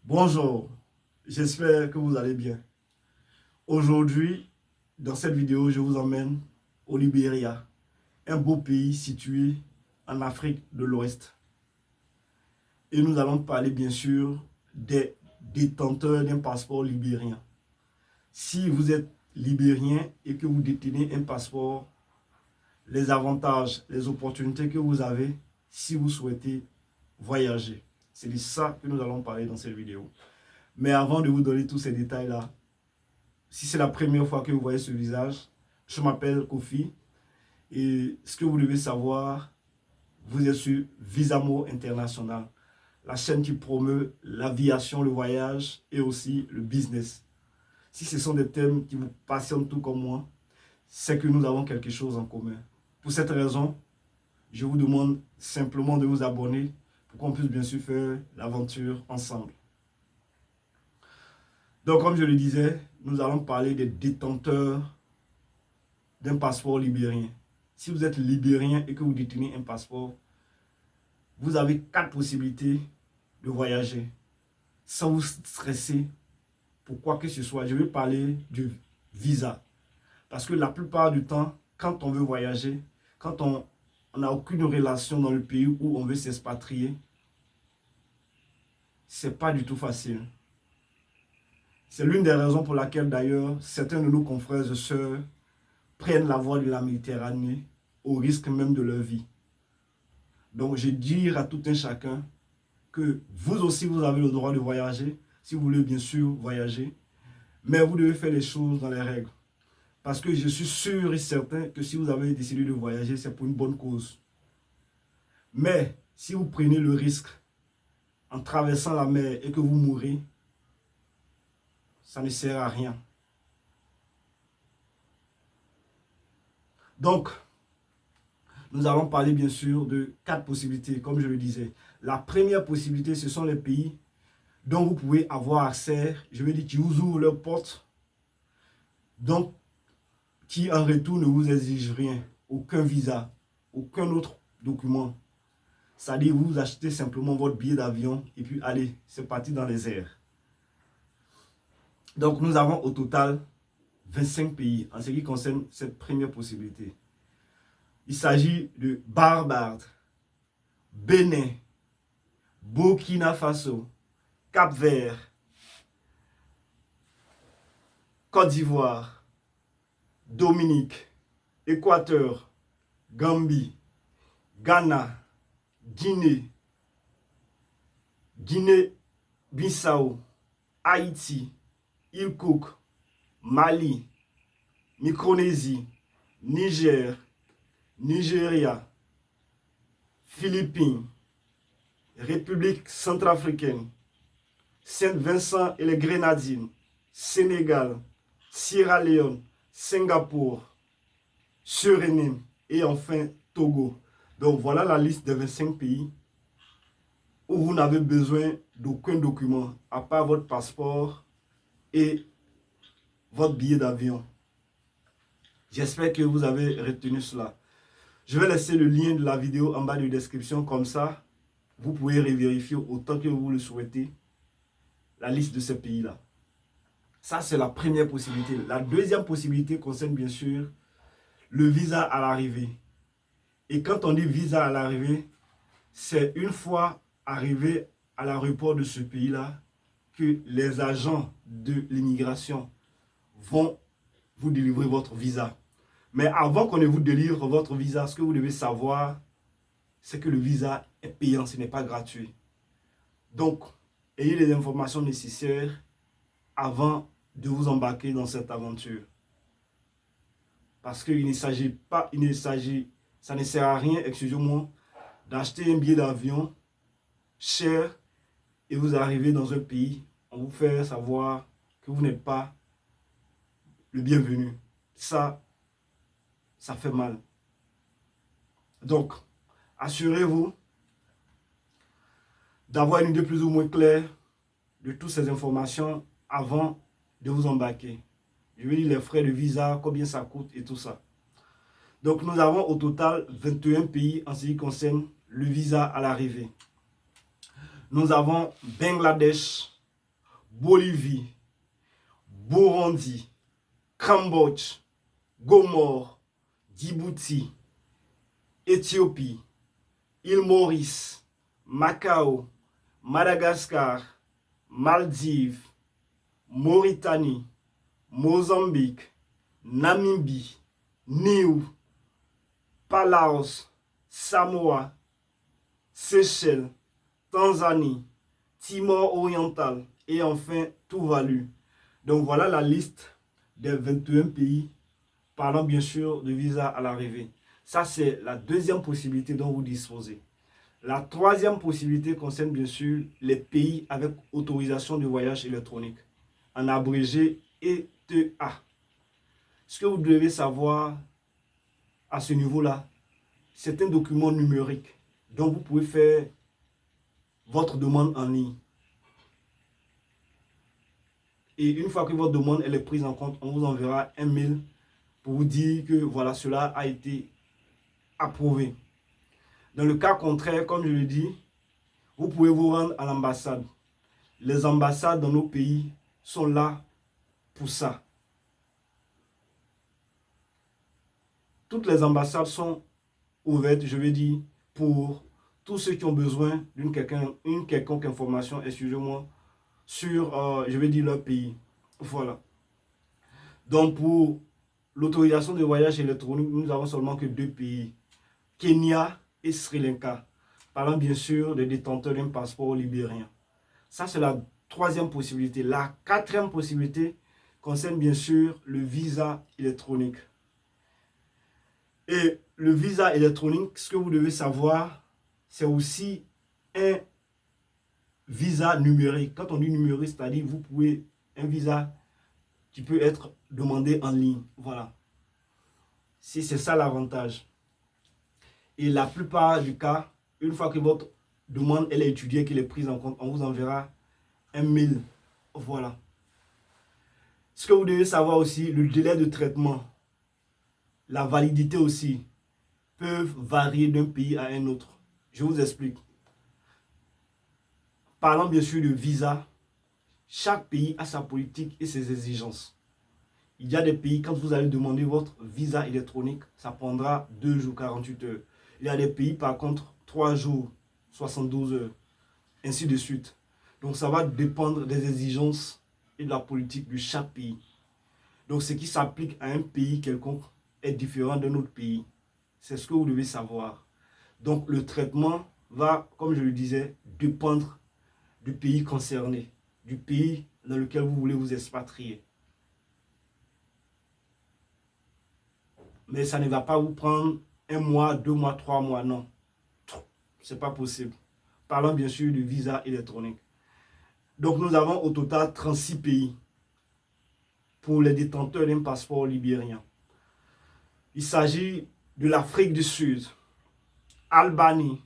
Bonjour, j'espère que vous allez bien. Aujourd'hui, dans cette vidéo, je vous emmène au Libéria, un beau pays situé en Afrique de l'Ouest. Et nous allons parler bien sûr des détenteurs d'un passeport libérien. Si vous êtes libérien et que vous détenez un passeport, les avantages, les opportunités que vous avez si vous souhaitez voyager. C'est de ça que nous allons parler dans cette vidéo. Mais avant de vous donner tous ces détails-là, si c'est la première fois que vous voyez ce visage, je m'appelle Kofi et ce que vous devez savoir, vous êtes sur Visamo International, la chaîne qui promeut l'aviation, le voyage et aussi le business. Si ce sont des thèmes qui vous passionnent tout comme moi, c'est que nous avons quelque chose en commun. Pour cette raison, je vous demande simplement de vous abonner pour qu'on puisse bien sûr faire l'aventure ensemble. Donc, comme je le disais, nous allons parler des détenteurs d'un passeport libérien. Si vous êtes libérien et que vous détenez un passeport, vous avez 4 possibilités de voyager sans vous stresser pour quoi que ce soit. Je vais parler du visa. Parce que la plupart du temps, quand on veut voyager, quand on n'a aucune relation dans le pays où on veut s'expatrier, c'est pas du tout facile. C'est l'une des raisons pour laquelle d'ailleurs certains de nos confrères et sœurs prennent la voie de la Méditerranée au risque même de leur vie. Donc je dis à tout un chacun que vous aussi vous avez le droit de voyager, si vous voulez bien sûr voyager, mais vous devez faire les choses dans les règles. Parce que je suis sûr et certain que si vous avez décidé de voyager, c'est pour une bonne cause. Mais si vous prenez le risque en traversant la mer et que vous mourrez, ça ne sert à rien. Donc, nous allons parler bien sûr de 4 possibilités, comme je le disais. La première possibilité, ce sont les pays dont vous pouvez avoir accès, je veux dire, qui vous ouvrent leurs portes, donc qui en retour ne vous exigent rien, aucun visa, aucun autre document. C'est-à-dire, vous achetez simplement votre billet d'avion et puis allez, c'est parti dans les airs. Donc, nous avons au total 25 pays en ce qui concerne cette première possibilité. Il s'agit de Barbade, Bénin, Burkina Faso, Cap-Vert, Côte d'Ivoire, Dominique, Équateur, Gambie, Ghana, Guinée, Guinée-Bissau, Haïti, Île Cook, Mali, Micronésie, Niger, Nigeria, Philippines, République centrafricaine, Saint-Vincent et les Grenadines, Sénégal, Sierra Leone, Singapour, Suriname et enfin Togo. Donc voilà la liste des 25 pays où vous n'avez besoin d'aucun document à part votre passeport et votre billet d'avion. J'espère que vous avez retenu cela. Je vais laisser le lien de la vidéo en bas de description, comme ça vous pouvez revérifier autant que vous le souhaitez la liste de ces pays-là. Ça, c'est la première possibilité. La deuxième possibilité concerne bien sûr le visa à l'arrivée. Et quand on dit visa à l'arrivée, c'est une fois arrivé à l'aéroport de ce pays-là que les agents de l'immigration vont vous délivrer votre visa. Mais avant qu'on ne vous délivre votre visa, ce que vous devez savoir, c'est que le visa est payant, ce n'est pas gratuit. Donc, ayez les informations nécessaires avant de vous embarquer dans cette aventure. Parce qu'il ne s'agit pas, ça ne sert à rien, excusez-moi, d'acheter un billet d'avion cher et vous arrivez dans un pays, on vous fait savoir que vous n'êtes pas le bienvenu. Ça fait mal. Donc, assurez-vous d'avoir une idée plus ou moins claire de toutes ces informations avant de vous embarquer. Je vais dire les frais de visa, combien ça coûte et tout ça. Donc nous avons au total 21 pays en ce qui concerne le visa à l'arrivée. Nous avons Bangladesh, Bolivie, Burundi, Cambodge, Gomore, Djibouti, Éthiopie, île Maurice, Macao, Madagascar, Maldives, Mauritanie, Mozambique, Namibie, Niue, Palaos, Samoa, Seychelles, Tanzanie, Timor oriental et enfin Tuvalu. Donc voilà la liste des 21 pays parlant bien sûr de visa à l'arrivée. Ça c'est la deuxième possibilité dont vous disposez. La troisième possibilité concerne bien sûr les pays avec autorisation de voyage électronique, en abrégé ETA. Ce que vous devez savoir à ce niveau-là, c'est un document numérique dont vous pouvez faire votre demande en ligne. Et une fois que votre demande elle est prise en compte, on vous enverra un mail pour vous dire que voilà, cela a été approuvé. Dans le cas contraire, comme je le dis, vous pouvez vous rendre à l'ambassade. Les ambassades dans nos pays sont là pour ça. Toutes les ambassades sont ouvertes, je veux dire, pour tous ceux qui ont besoin d'une quelconque information, excusez-moi, sur, je vais dire, leur pays. Voilà. Donc, pour l'autorisation de voyage électronique, nous n'avons seulement que 2 pays, Kenya et Sri Lanka, parlant bien sûr des détenteurs d'un passeport libérien. Ça, c'est la troisième possibilité. La quatrième possibilité concerne bien sûr le visa électronique. Et le visa électronique, ce que vous devez savoir, c'est aussi un visa numérique. Quand on dit numérique, c'est-à-dire vous pouvez un visa qui peut être demandé en ligne. Voilà. C'est ça l'avantage. Et la plupart du cas, une fois que votre demande elle est étudiée, qu'elle est prise en compte, on vous enverra un mail. Voilà. Ce que vous devez savoir aussi, le délai de traitement, la validité aussi, peuvent varier d'un pays à un autre. Je vous explique. Parlant bien sûr de visa, chaque pays a sa politique et ses exigences. Il y a des pays, quand vous allez demander votre visa électronique, ça prendra 2 jours, 48 heures. Il y a des pays, par contre, 3 jours, 72 heures, ainsi de suite. Donc, ça va dépendre des exigences et de la politique de chaque pays. Donc, ce qui s'applique à un pays quelconque est différent d'un autre pays. C'est ce que vous devez savoir. Donc, le traitement va, comme je le disais, dépendre du pays concerné, du pays dans lequel vous voulez vous expatrier. Mais ça ne va pas vous prendre 1 mois, 2 mois, 3 mois, non. Ce n'est pas possible. Parlons bien sûr du visa électronique. Donc nous avons au total 36 pays pour les détenteurs d'un passeport libérien. Il s'agit de l'Afrique du Sud, Albanie,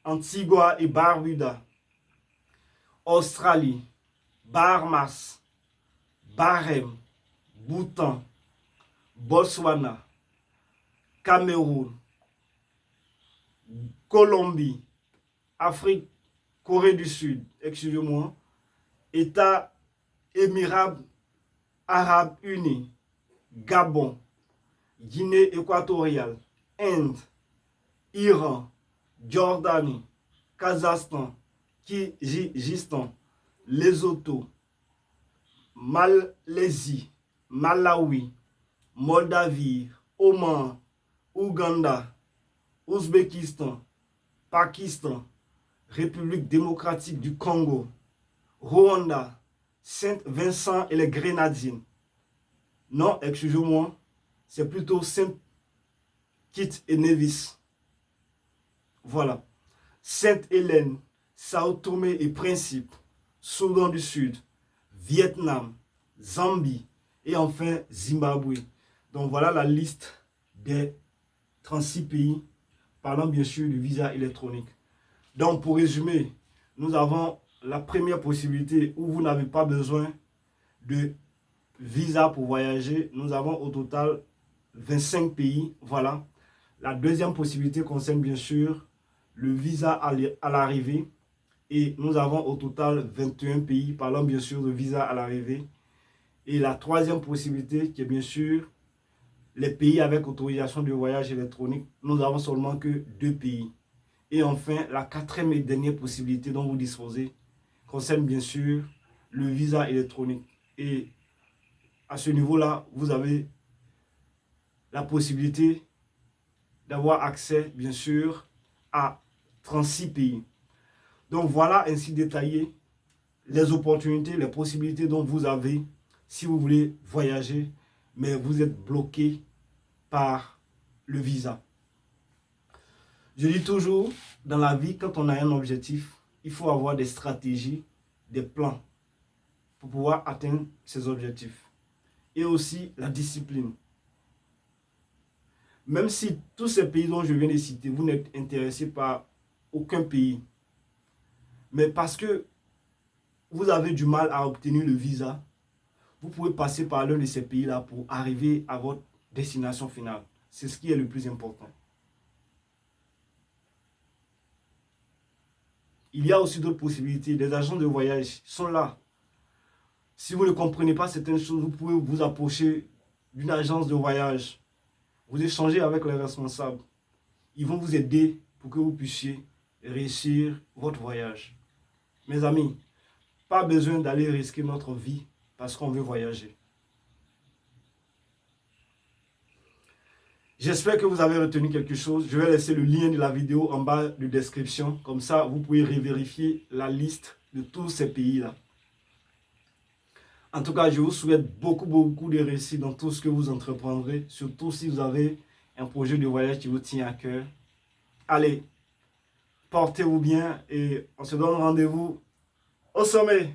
Antigua et Barbuda, Australie, Bahamas, Bahreïn, Bhoutan, Botswana, Cameroun, Colombie, Afrique, Corée du Sud, excusez-moi, États Émirats Arabes Unis, Gabon, Guinée équatoriale, Inde, Iran, Jordanie, Kazakhstan, Kyrgyzstan, Lesotho, Malaisie, Malawi, Moldavie, Oman, Ouganda, Ouzbékistan, Pakistan, République démocratique du Congo, Rwanda, Saint-Vincent et les Grenadines. Non, excusez-moi, c'est plutôt Saint-Kitts et Nevis. Voilà. Sainte-Hélène, Sao Tomé et Principe, Soudan du Sud, Vietnam, Zambie et enfin Zimbabwe. Donc voilà la liste des 36 pays parlant bien sûr du visa électronique. Donc pour résumer, nous avons la première possibilité où vous n'avez pas besoin de visa pour voyager. Nous avons au total 25 pays. Voilà. La deuxième possibilité concerne bien sûr le visa à l'arrivée. Et nous avons au total 21 pays, parlant bien sûr de visa à l'arrivée. Et la troisième possibilité, qui est bien sûr les pays avec autorisation de voyage électronique, nous avons seulement que 2 pays. Et enfin, la quatrième et dernière possibilité dont vous disposez concerne bien sûr le visa électronique. Et à ce niveau-là, vous avez la possibilité d'avoir accès, bien sûr, à 36 pays. Donc voilà ainsi détaillé les opportunités, les possibilités dont vous avez si vous voulez voyager, mais vous êtes bloqué par le visa. Je dis toujours, dans la vie, quand on a un objectif, il faut avoir des stratégies, des plans pour pouvoir atteindre ces objectifs. Et aussi la discipline. Même si tous ces pays dont je viens de citer, vous n'êtes intéressé par aucun pays, mais parce que vous avez du mal à obtenir le visa, vous pouvez passer par l'un de ces pays-là pour arriver à votre destination finale. C'est ce qui est le plus important. Il y a aussi d'autres possibilités. Les agents de voyage sont là. Si vous ne comprenez pas certaines choses, vous pouvez vous approcher d'une agence de voyage. Vous échangez avec les responsables. Ils vont vous aider pour que vous puissiez réussir votre voyage. Mes amis, pas besoin d'aller risquer notre vie parce qu'on veut voyager. J'espère que vous avez retenu quelque chose. Je vais laisser le lien de la vidéo en bas de description. Comme ça, vous pouvez revérifier la liste de tous ces pays-là. En tout cas, je vous souhaite beaucoup de réussite dans tout ce que vous entreprendrez. Surtout si vous avez un projet de voyage qui vous tient à cœur. Allez, portez-vous bien et on se donne rendez-vous au sommet.